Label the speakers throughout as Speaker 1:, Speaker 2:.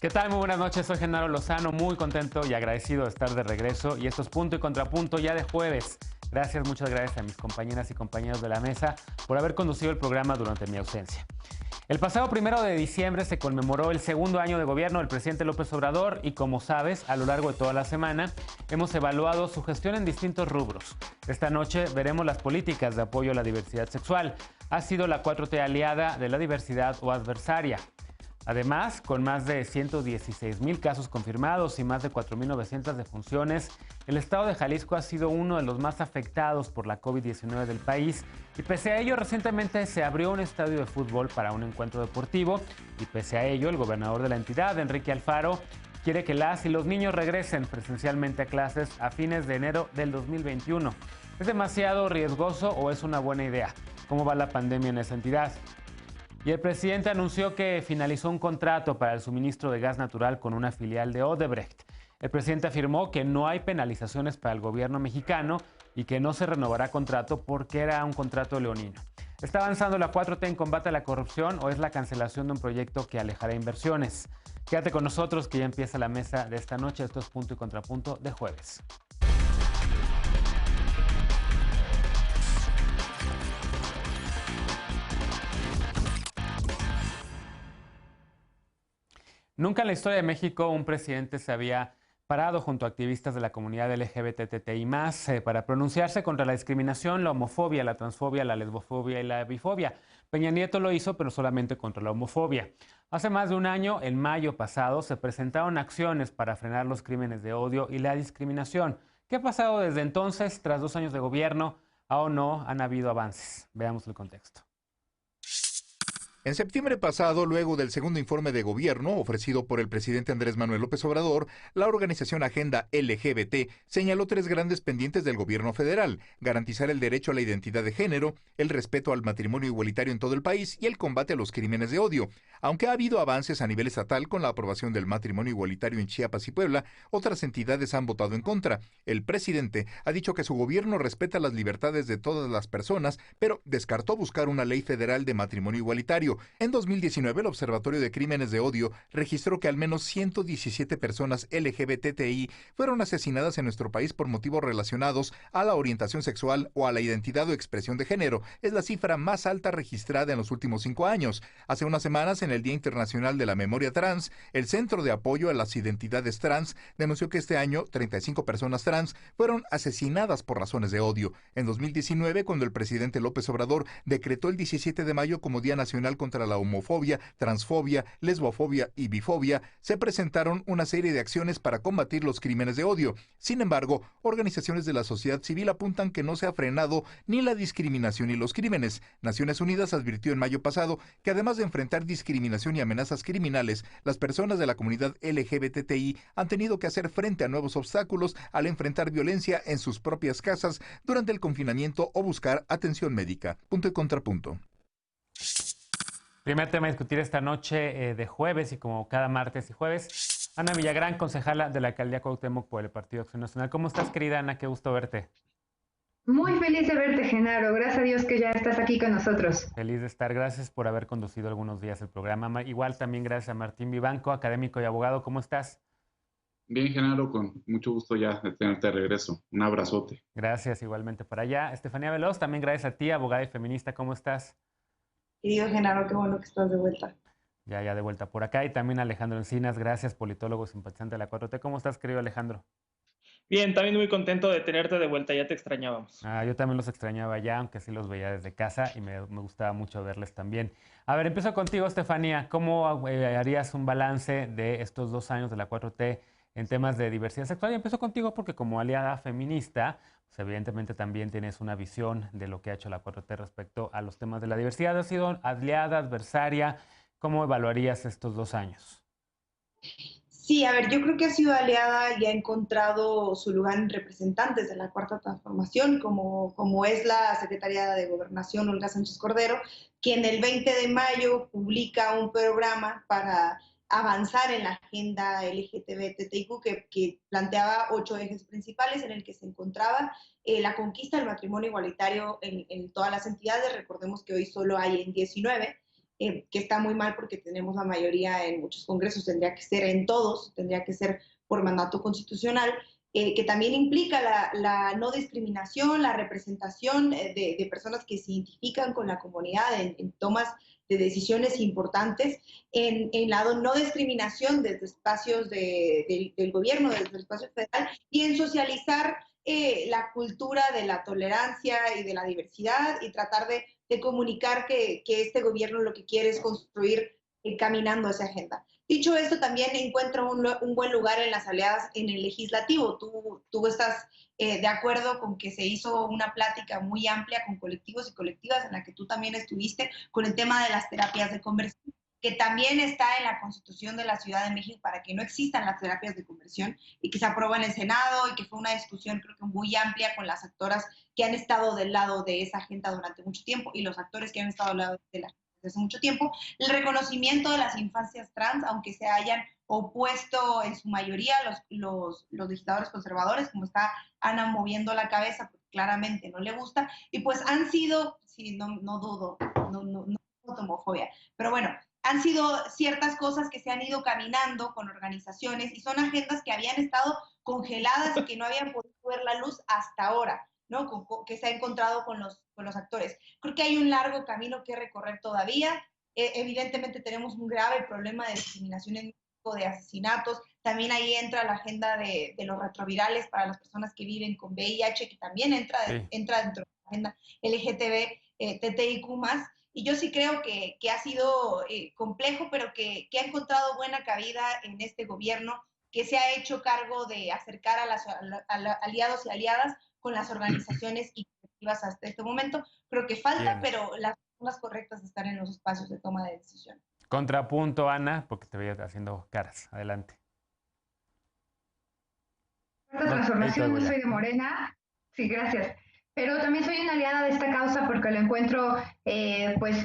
Speaker 1: ¿Qué tal? Muy buenas noches, soy Genaro Lozano, muy contento y agradecido de estar de regreso. Y esto es Punto y Contrapunto ya de jueves. Gracias, muchas gracias a mis compañeras y compañeros de la mesa por haber conducido el programa durante mi ausencia. El pasado 1 de diciembre se conmemoró el segundo año de gobierno del presidente López Obrador y, como sabes, a lo largo de toda la semana hemos evaluado su gestión en distintos rubros. Esta noche veremos las políticas de apoyo a la diversidad sexual. ¿Ha sido la 4T aliada de la diversidad o adversaria? Además, con más de 116,000 casos confirmados y más de 4,900 defunciones, el estado de Jalisco ha sido uno de los más afectados por la COVID-19 del país y pese a ello recientemente se abrió un estadio de fútbol para un encuentro deportivo y pese a ello el gobernador de la entidad, Enrique Alfaro, quiere que las y los niños regresen presencialmente a clases a fines de enero del 2021. ¿Es demasiado riesgoso o es una buena idea? ¿Cómo va la pandemia en esa entidad? Y el presidente anunció que finalizó un contrato para el suministro de gas natural con una filial de Odebrecht. El presidente afirmó que no hay penalizaciones para el gobierno mexicano y que no se renovará contrato porque era un contrato leonino. ¿Está avanzando la 4T en combate a la corrupción o es la cancelación de un proyecto que alejará inversiones? Quédate con nosotros que ya empieza la mesa de esta noche. Esto es Punto y Contrapunto de jueves. Nunca en la historia de México un presidente se había parado junto a activistas de la comunidad LGBTTI+, para pronunciarse contra la discriminación, la homofobia, la transfobia, la lesbofobia y la bifobia. Peña Nieto lo hizo, pero solamente contra la homofobia. Hace más de un año, en mayo pasado, se presentaron acciones para frenar los crímenes de odio y la discriminación. ¿Qué ha pasado desde entonces, tras 2 años de gobierno? ¿Aún no han habido avances? Veamos el contexto.
Speaker 2: En septiembre pasado, luego del segundo informe de gobierno ofrecido por el presidente Andrés Manuel López Obrador, la organización Agenda LGBT señaló 3 grandes pendientes del gobierno federal: garantizar el derecho a la identidad de género, el respeto al matrimonio igualitario en todo el país y el combate a los crímenes de odio. Aunque ha habido avances a nivel estatal con la aprobación del matrimonio igualitario en Chiapas y Puebla, otras entidades han votado en contra. El presidente ha dicho que su gobierno respeta las libertades de todas las personas, pero descartó buscar una ley federal de matrimonio igualitario. En 2019, el Observatorio de Crímenes de Odio registró que al menos 117 personas LGBTI fueron asesinadas en nuestro país por motivos relacionados a la orientación sexual o a la identidad o expresión de género. Es la cifra más alta registrada en los últimos 5 años. Hace unas semanas, en el Día Internacional de la Memoria Trans, el Centro de Apoyo a las Identidades Trans denunció que este año 35 personas trans fueron asesinadas por razones de odio. En 2019, cuando el presidente López Obrador decretó el 17 de mayo como Día Nacional contra la homofobia, transfobia, lesbofobia y bifobia, se presentaron una serie de acciones para combatir los crímenes de odio. Sin embargo, organizaciones de la sociedad civil apuntan que no se ha frenado ni la discriminación ni los crímenes. Naciones Unidas advirtió en mayo pasado que además de enfrentar discriminación y amenazas criminales, las personas de la comunidad LGBTI han tenido que hacer frente a nuevos obstáculos al enfrentar violencia en sus propias casas durante el confinamiento o buscar atención médica. Punto y contrapunto.
Speaker 1: Primer tema a discutir esta noche de jueves y como cada martes y jueves, Ana Villagrán, concejala de la Alcaldía Cuauhtémoc por el Partido Acción Nacional. ¿Cómo estás, querida Ana? Qué gusto verte.
Speaker 3: Muy feliz de verte, Genaro. Gracias a Dios que ya estás aquí con nosotros.
Speaker 1: Feliz de estar. Gracias por haber conducido algunos días el programa. Igual también gracias a Martín Vivanco, académico y abogado. ¿Cómo estás?
Speaker 4: Bien, Genaro, con mucho gusto ya de tenerte de regreso. Un abrazote.
Speaker 1: Gracias, igualmente para allá. Estefanía Veloz, también gracias a ti, abogada y feminista. ¿Cómo estás?
Speaker 5: Querido Genaro, qué bueno que estás de vuelta.
Speaker 1: Ya de vuelta por acá. Y también Alejandro Encinas, gracias, politólogo simpatizante de la 4T. ¿Cómo estás, querido Alejandro?
Speaker 6: Bien, también muy contento de tenerte de vuelta, ya te extrañábamos.
Speaker 1: Yo también los extrañaba ya, aunque sí los veía desde casa y me gustaba mucho verles también. A ver, empiezo contigo, Estefanía. ¿Cómo harías un balance de estos 2 años de la 4T en temas de diversidad sexual? Y empiezo contigo porque como aliada feminista, pues evidentemente también tienes una visión de lo que ha hecho la 4T respecto a los temas de la diversidad. ¿Has sido aliada, adversaria? ¿Cómo evaluarías estos 2 años?
Speaker 5: Sí, a ver, yo creo que ha sido aliada y ha encontrado su lugar en representantes de la Cuarta Transformación, como es la secretaria de Gobernación, Olga Sánchez Cordero, quien el 20 de mayo publica un programa para avanzar en la agenda LGTB-TTIQ que planteaba 8 ejes principales en el que se encontraba la conquista del matrimonio igualitario en todas las entidades. Recordemos que hoy solo hay en 19, que está muy mal porque tenemos la mayoría en muchos congresos, tendría que ser en todos, tendría que ser por mandato constitucional, que también implica la no discriminación, la representación de personas que se identifican con la comunidad en tomas de decisiones importantes, en la no discriminación desde espacios del gobierno, desde el espacio federal, y en socializar la cultura de la tolerancia y de la diversidad y tratar de comunicar que este gobierno lo que quiere es construir caminando esa agenda. Dicho esto, también encuentro un buen lugar en las aliadas en el legislativo. Tú estás de acuerdo con que se hizo una plática muy amplia con colectivos y colectivas en la que tú también estuviste con el tema de las terapias de conversión, que también está en la Constitución de la Ciudad de México para que no existan las terapias de conversión y que se aprobó en el Senado y que fue una discusión creo que muy amplia con las actoras que han estado del lado de esa agenda durante mucho tiempo y los actores que han estado al lado de la agenda desde hace mucho tiempo. El reconocimiento de las infancias trans, aunque se hayan opuesto en su mayoría los legisladores conservadores, como está Ana moviendo la cabeza, porque claramente no le gusta, y pues han sido, sí, no dudo, no homofobia, pero bueno, han sido ciertas cosas que se han ido caminando con organizaciones y son agendas que habían estado congeladas y que no habían podido ver la luz hasta ahora, ¿no? Que se ha encontrado con los actores. Creo que hay un largo camino que recorrer todavía. Evidentemente tenemos un grave problema de discriminación en México, de asesinatos. También ahí entra la agenda de los retrovirales para las personas que viven con VIH, que también entra dentro de la agenda LGTB, TTIQ+. Y yo sí creo que ha sido complejo, pero que ha encontrado buena cabida en este gobierno, que se ha hecho cargo de acercar a aliados y aliadas con las organizaciones y colectivas hasta este momento. Creo que falta, bien, pero las formas correctas están en los espacios de toma de decisión.
Speaker 1: Contrapunto, Ana, porque te veía haciendo caras. Adelante.
Speaker 3: Transformación, no soy de Morena. Sí, gracias. Pero también soy una aliada de esta causa porque lo encuentro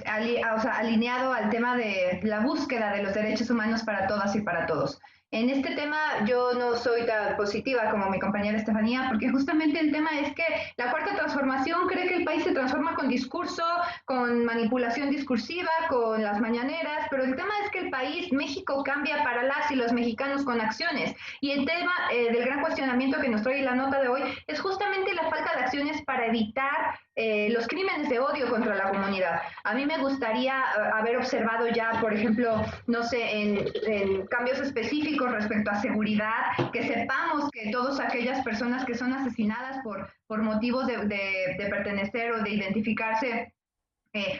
Speaker 3: alineado al tema de la búsqueda de los derechos humanos para todas y para todos. En este tema yo no soy tan positiva como mi compañera Estefanía, porque justamente el tema es que la Cuarta Transformación cree que el país se transforma con discurso, con manipulación discursiva, con las mañaneras, pero el tema es que el país, México, cambia para las y los mexicanos con acciones. Y el tema del gran cuestionamiento que nos trae la nota de hoy es justamente la falta de acciones para evitar los crímenes de odio contra la comunidad. A mí me gustaría haber observado ya, por ejemplo, no sé, en cambios específicos respecto a seguridad, que sepamos que todas aquellas personas que son asesinadas por motivos de pertenecer o de identificarse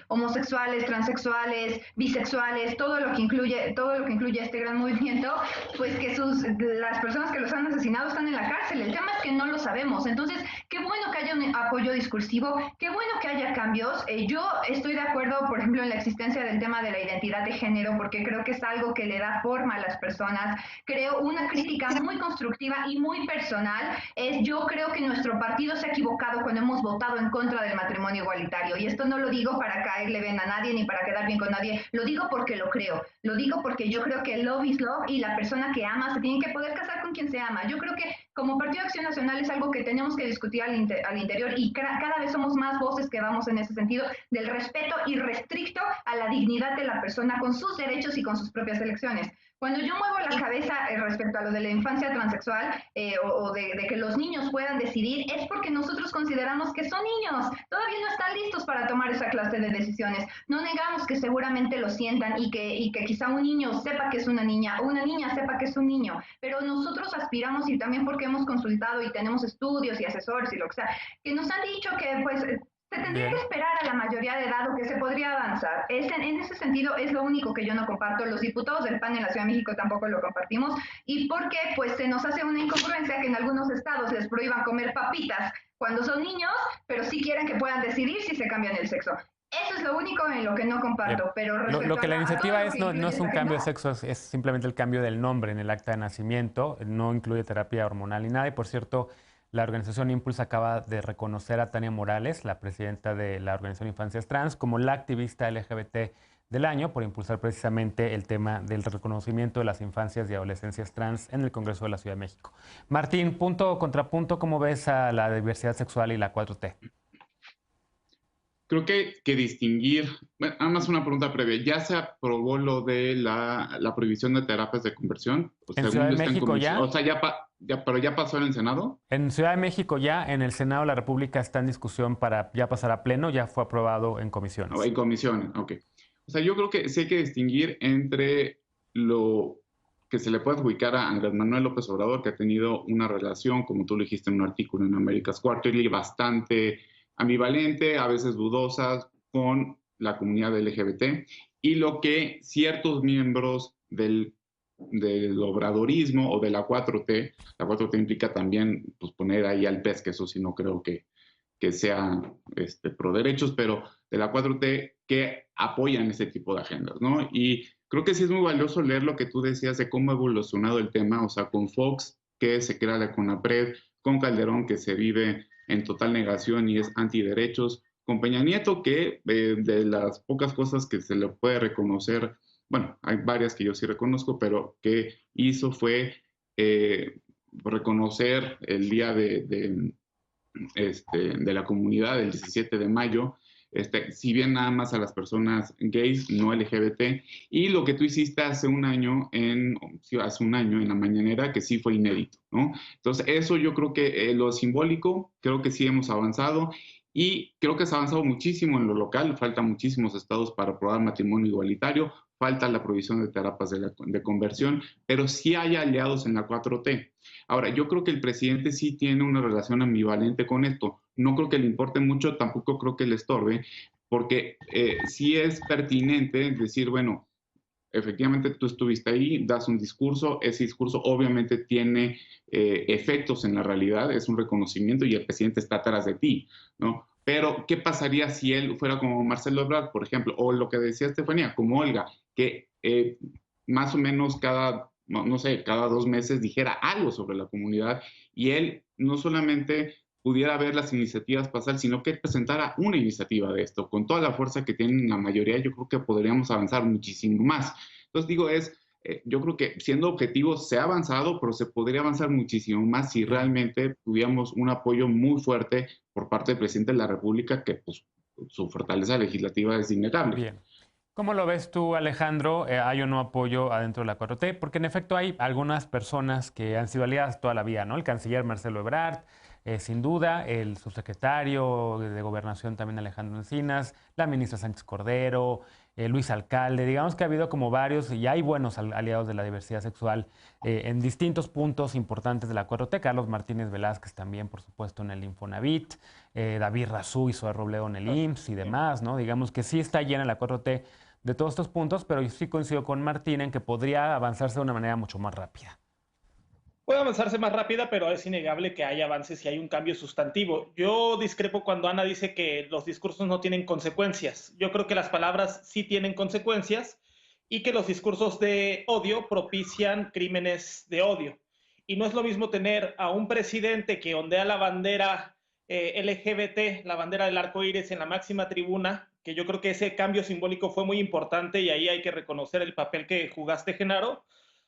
Speaker 3: homosexuales, transexuales, bisexuales, todo lo que incluye este gran movimiento, pues que las personas que los han asesinado están en la cárcel. El tema es que no lo sabemos. Entonces, qué bueno que haya un apoyo discursivo, qué bueno que haya cambios. Yo estoy de acuerdo, por ejemplo, en la existencia del tema de la identidad de género, porque creo que es algo que le da forma a las personas. Creo una crítica muy constructiva y muy personal yo creo que nuestro partido se ha equivocado cuando hemos votado en contra del matrimonio igualitario. Y esto no lo digo para caerle bien a nadie ni para quedar bien con nadie, lo digo porque lo creo, lo digo porque yo creo que love is love y la persona que ama se tiene que poder casar con quien se ama. Yo creo que como Partido de Acción Nacional es algo que tenemos que discutir al interior y cada vez somos más voces que vamos en ese sentido del respeto irrestricto a la dignidad de la persona con sus derechos y con sus propias elecciones. Cuando yo muevo la cabeza respecto a lo de la infancia transexual o de que los niños puedan decidir, es porque nosotros consideramos que son niños, todavía no están listos para tomar esa clase de decisiones. No negamos que seguramente lo sientan y que quizá un niño sepa que es una niña o una niña sepa que es un niño, pero nosotros aspiramos, y también porque hemos consultado y tenemos estudios y asesores y lo que sea, que nos han dicho que pues se tendría que esperar a la mayoría de edad o que se podría avanzar. En ese sentido es lo único que yo no comparto. Los diputados del PAN en la Ciudad de México tampoco lo compartimos. ¿Y por qué? Pues se nos hace una incongruencia que en algunos estados les prohíban comer papitas cuando son niños, pero sí quieren que puedan decidir si se cambian el sexo. Eso es lo único en lo que no comparto. Pero
Speaker 1: lo que la iniciativa es no es un cambio de sexo, es simplemente el cambio del nombre en el acta de nacimiento. No incluye terapia hormonal ni nada. Y por cierto, la organización Impulse acaba de reconocer a Tania Morales, la presidenta de la organización Infancias Trans, como la activista LGBT del año por impulsar precisamente el tema del reconocimiento de las infancias y adolescencias trans en el Congreso de la Ciudad de México. Martín, punto o contrapunto, ¿cómo ves a la diversidad sexual y la 4T?
Speaker 4: creo que distinguir, bueno, nada más una pregunta previa, ¿ya se aprobó lo de la prohibición de terapias de conversión? O
Speaker 1: En
Speaker 4: según
Speaker 1: Ciudad de
Speaker 4: está en
Speaker 1: México
Speaker 4: comisión,
Speaker 1: ya.
Speaker 4: o sea, pero ya pasó en el Senado.
Speaker 1: En Ciudad de México ya, en el Senado de la República está en discusión para ya pasar a pleno, ya fue aprobado en
Speaker 4: No,
Speaker 1: comisiones.
Speaker 4: en comisiones, ok. O sea, yo creo que sí hay que distinguir entre lo que se le puede adjudicar a Andrés Manuel López Obrador, que ha tenido una relación, como tú lo dijiste en un artículo en America's Quarterly, bastante ambivalente, a veces dudosa, con la comunidad LGBT, y lo que ciertos miembros del obradorismo o de la 4T, la 4T implica también pues, poner ahí al pez, que eso sí no creo que sea pro derechos, pero de la 4T que apoyan este tipo de agendas, ¿no? Y creo que sí es muy valioso leer lo que tú decías de cómo ha evolucionado el tema, o sea, con Fox, que se crea la CONAPRED, con Calderón, que se vive en total negación y es antiderechos, con Peña Nieto, que de las pocas cosas que se le puede reconocer, bueno, hay varias que yo sí reconozco, pero que hizo fue reconocer el día de la comunidad el 17 de mayo, si bien nada más a las personas gays, no LGBT, y lo que tú hiciste hace un año en la mañanera, que sí fue inédito, ¿no? Entonces, eso yo creo que lo simbólico, creo que sí hemos avanzado, y creo que se ha avanzado muchísimo en lo local, faltan muchísimos estados para aprobar matrimonio igualitario, falta la provisión de terapias de conversión, pero sí hay aliados en la 4T. Ahora, yo creo que el presidente sí tiene una relación ambivalente con esto. No creo que le importe mucho, tampoco creo que le estorbe, porque sí es pertinente decir, bueno, efectivamente tú estuviste ahí, das un discurso, ese discurso obviamente tiene efectos en la realidad, es un reconocimiento y el presidente está atrás de ti, ¿no? Pero, ¿qué pasaría si él fuera como Marcelo Ebrard, por ejemplo, o lo que decía Estefanía, como Olga, que más o menos no sé, cada 2 meses dijera algo sobre la comunidad y él no solamente pudiera ver las iniciativas pasar, sino que presentara una iniciativa de esto. Con toda la fuerza que tienen la mayoría, yo creo que podríamos avanzar muchísimo más. Entonces digo, yo creo que siendo objetivos se ha avanzado, pero se podría avanzar muchísimo más si realmente tuviéramos un apoyo muy fuerte por parte del presidente de la República, que pues, su fortaleza legislativa es innegable.
Speaker 1: Bien. ¿Cómo lo ves tú, Alejandro? ¿Hay o no apoyo adentro de la 4T? Porque en efecto hay algunas personas que han sido aliadas toda la vida, ¿no? El canciller Marcelo Ebrard, sin duda, el subsecretario de Gobernación también Alejandro Encinas, la ministra Sánchez Cordero, Luis Alcalde. Digamos que ha habido como varios y hay buenos aliados de la diversidad sexual en distintos puntos importantes de la 4T. Carlos Martínez Velázquez también, por supuesto, en el Infonavit, David Razú y Zoe Robledo en el IMSS y demás, ¿no? Digamos que sí está llena la 4T de todos estos puntos, pero yo sí coincido con Martín en que podría avanzarse de una manera mucho más rápida.
Speaker 6: Puede avanzarse más rápida, pero es innegable que hay avances y hay un cambio sustantivo. Yo discrepo cuando Ana dice que los discursos no tienen consecuencias. Yo creo que las palabras sí tienen consecuencias y que los discursos de odio propician crímenes de odio. Y no es lo mismo tener a un presidente que ondea la bandera LGBT, la bandera del arco iris en la máxima tribuna, que yo creo que ese cambio simbólico fue muy importante y ahí hay que reconocer el papel que jugaste, Genaro,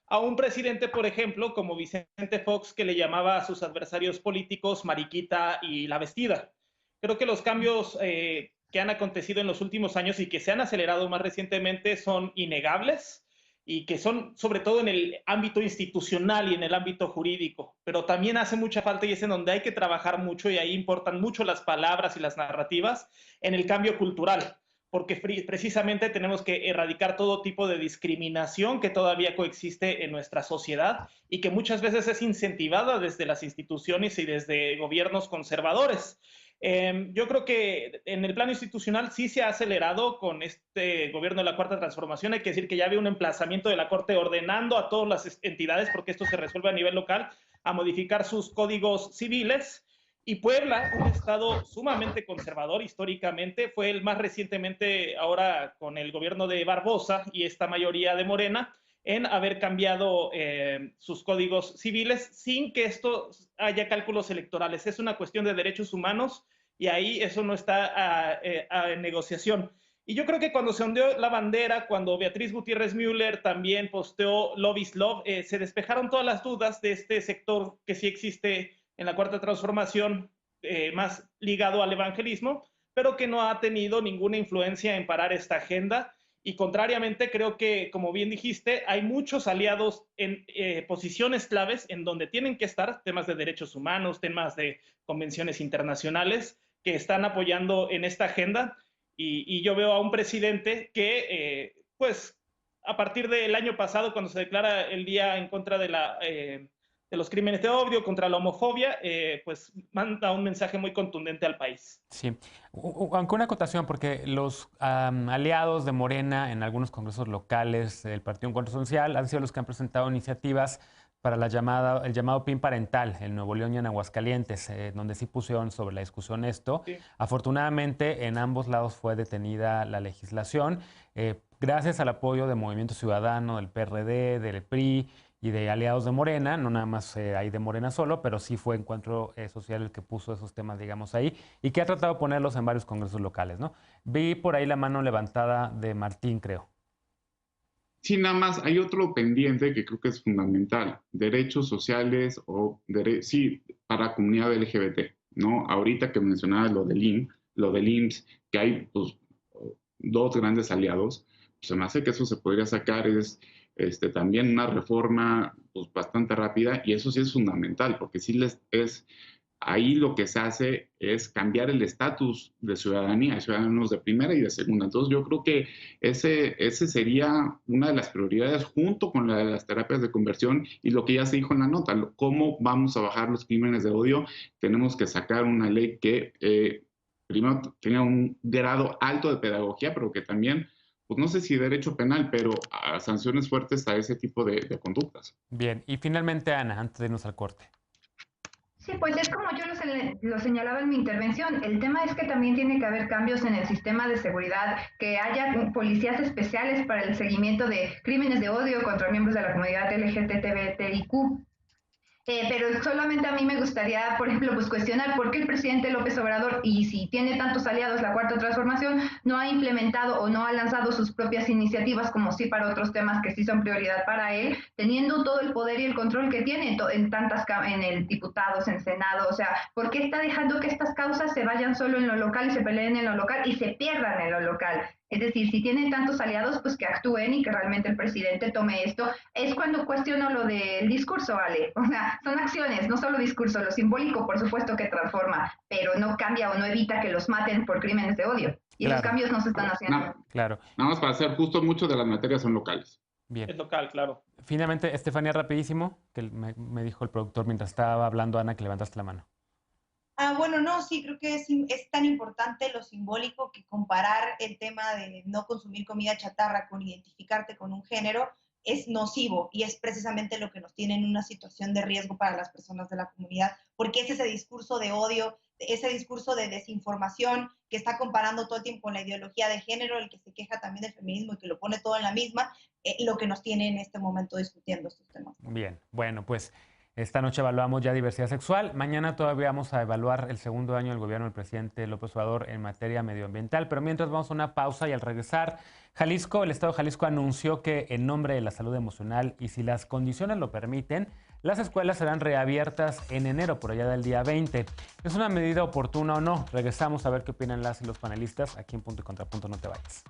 Speaker 6: a un presidente, por ejemplo, como Vicente Fox, que le llamaba a sus adversarios políticos Mariquita y La Vestida. Creo que los cambios que han acontecido en los últimos años y que se han acelerado más recientemente son innegables y que son sobre todo en el ámbito institucional y en el ámbito jurídico, pero también hace mucha falta y es en donde hay que trabajar mucho y ahí importan mucho las palabras y las narrativas en el cambio cultural, porque precisamente tenemos que erradicar todo tipo de discriminación que todavía coexiste en nuestra sociedad y que muchas veces es incentivada desde las instituciones y desde gobiernos conservadores. Yo creo que en el plano institucional sí se ha acelerado con este gobierno de la Cuarta Transformación. Hay que decir que ya había un emplazamiento de la Corte ordenando a todas las entidades, porque esto se resuelve a nivel local, a modificar sus códigos civiles. Y Puebla, un estado sumamente conservador históricamente, fue el más recientemente ahora con el gobierno de Barbosa y esta mayoría de Morena, en haber cambiado sus códigos civiles sin que esto haya cálculos electorales. Es una cuestión de derechos humanos y ahí eso no está en negociación. Y yo creo que cuando se ondeó la bandera, cuando Beatriz Gutiérrez Müller también posteó Love is Love, se despejaron todas las dudas de este sector que sí existe en la Cuarta Transformación, más ligado al evangelismo, pero que no ha tenido ninguna influencia en parar esta agenda. Y contrariamente, creo que, como bien dijiste, hay muchos aliados en posiciones claves en donde tienen que estar, temas de derechos humanos, temas de convenciones internacionales, que están apoyando en esta agenda. Y yo veo a un presidente que, pues, a partir del año pasado, cuando se declara el día en contra de los crímenes de odio, contra la homofobia, pues manda un mensaje muy contundente al país.
Speaker 1: Sí, aunque una acotación, porque los aliados de Morena en algunos congresos locales del Partido Encuentro Social han sido los que han presentado iniciativas para el llamado PIN parental en Nuevo León y en Aguascalientes, donde sí pusieron sobre la discusión esto. Sí. Afortunadamente, en ambos lados fue detenida la legislación, gracias al apoyo de Movimiento Ciudadano, del PRD, del PRI y de aliados de Morena. No nada más hay de Morena solo, pero sí fue Encuentro Social el que puso esos temas, digamos, ahí, y que ha tratado de ponerlos en varios congresos locales, ¿no? Vi por ahí la mano levantada de Martín, creo.
Speaker 4: Sí, nada más hay otro pendiente que creo que es fundamental, derechos sociales sí, para la comunidad LGBT, ¿no? Ahorita que mencionabas lo del IMSS, que hay pues, dos grandes aliados, pues se me hace que eso se podría sacar, es también una reforma pues, bastante rápida, y eso sí es fundamental, porque sí ahí lo que se hace es cambiar el estatus de ciudadanía, ciudadanos de primera y de segunda. Entonces yo creo que ese sería una de las prioridades junto con la de las terapias de conversión y lo que ya se dijo en la nota, cómo vamos a bajar los crímenes de odio. Tenemos que sacar una ley que primero tenga un grado alto de pedagogía, pero que también, pues no sé si derecho penal, pero a sanciones fuertes a ese tipo de conductas.
Speaker 1: Bien, y finalmente, Ana, antes de irnos al corte.
Speaker 3: Sí, pues es como yo lo señalaba en mi intervención. El tema es que también tiene que haber cambios en el sistema de seguridad, que haya policías especiales para el seguimiento de crímenes de odio contra miembros de la comunidad LGBTIQ. Pero solamente a mí me gustaría, por ejemplo, pues cuestionar por qué el presidente López Obrador, y si tiene tantos aliados la Cuarta Transformación, no ha implementado o no ha lanzado sus propias iniciativas, como sí para otros temas que sí son prioridad para él, teniendo todo el poder y el control que tiene en el diputados, en Senado. O sea, ¿por qué está dejando que estas causas se vayan solo en lo local y se peleen en lo local y se pierdan en lo local? Es decir, si tienen tantos aliados, pues que actúen y que realmente el presidente tome esto. Es cuando cuestiono lo del discurso, Ale. O sea, son acciones, no solo discurso. Lo simbólico, por supuesto, que transforma, pero no cambia o no evita que los maten por crímenes de odio. Y claro, esos cambios no se están haciendo.
Speaker 4: No, claro. Nada más para ser justo, muchas de las materias son locales.
Speaker 1: Bien.
Speaker 6: Es local, claro.
Speaker 1: Finalmente, Estefanía, rapidísimo, que me dijo el productor mientras estaba hablando, Ana, que levantaste la mano.
Speaker 5: Bueno, no, sí, creo que es tan importante lo simbólico que comparar el tema de no consumir comida chatarra con identificarte con un género es nocivo y es precisamente lo que nos tiene en una situación de riesgo para las personas de la comunidad, porque es ese discurso de odio, ese discurso de desinformación que está comparando todo el tiempo con la ideología de género, el que se queja también del feminismo y que lo pone todo en la misma, lo que nos tiene en este momento discutiendo estos temas.
Speaker 1: Bien, bueno, pues esta noche evaluamos ya diversidad sexual. Mañana todavía vamos a evaluar el segundo año del gobierno del presidente López Obrador en materia medioambiental. Pero mientras vamos a una pausa y al regresar, el estado de Jalisco anunció que en nombre de la salud emocional y si las condiciones lo permiten, las escuelas serán reabiertas en enero, por allá del día 20. ¿Es una medida oportuna o no? Regresamos a ver qué opinan las y los panelistas aquí en Punto y Contrapunto. No te vayas.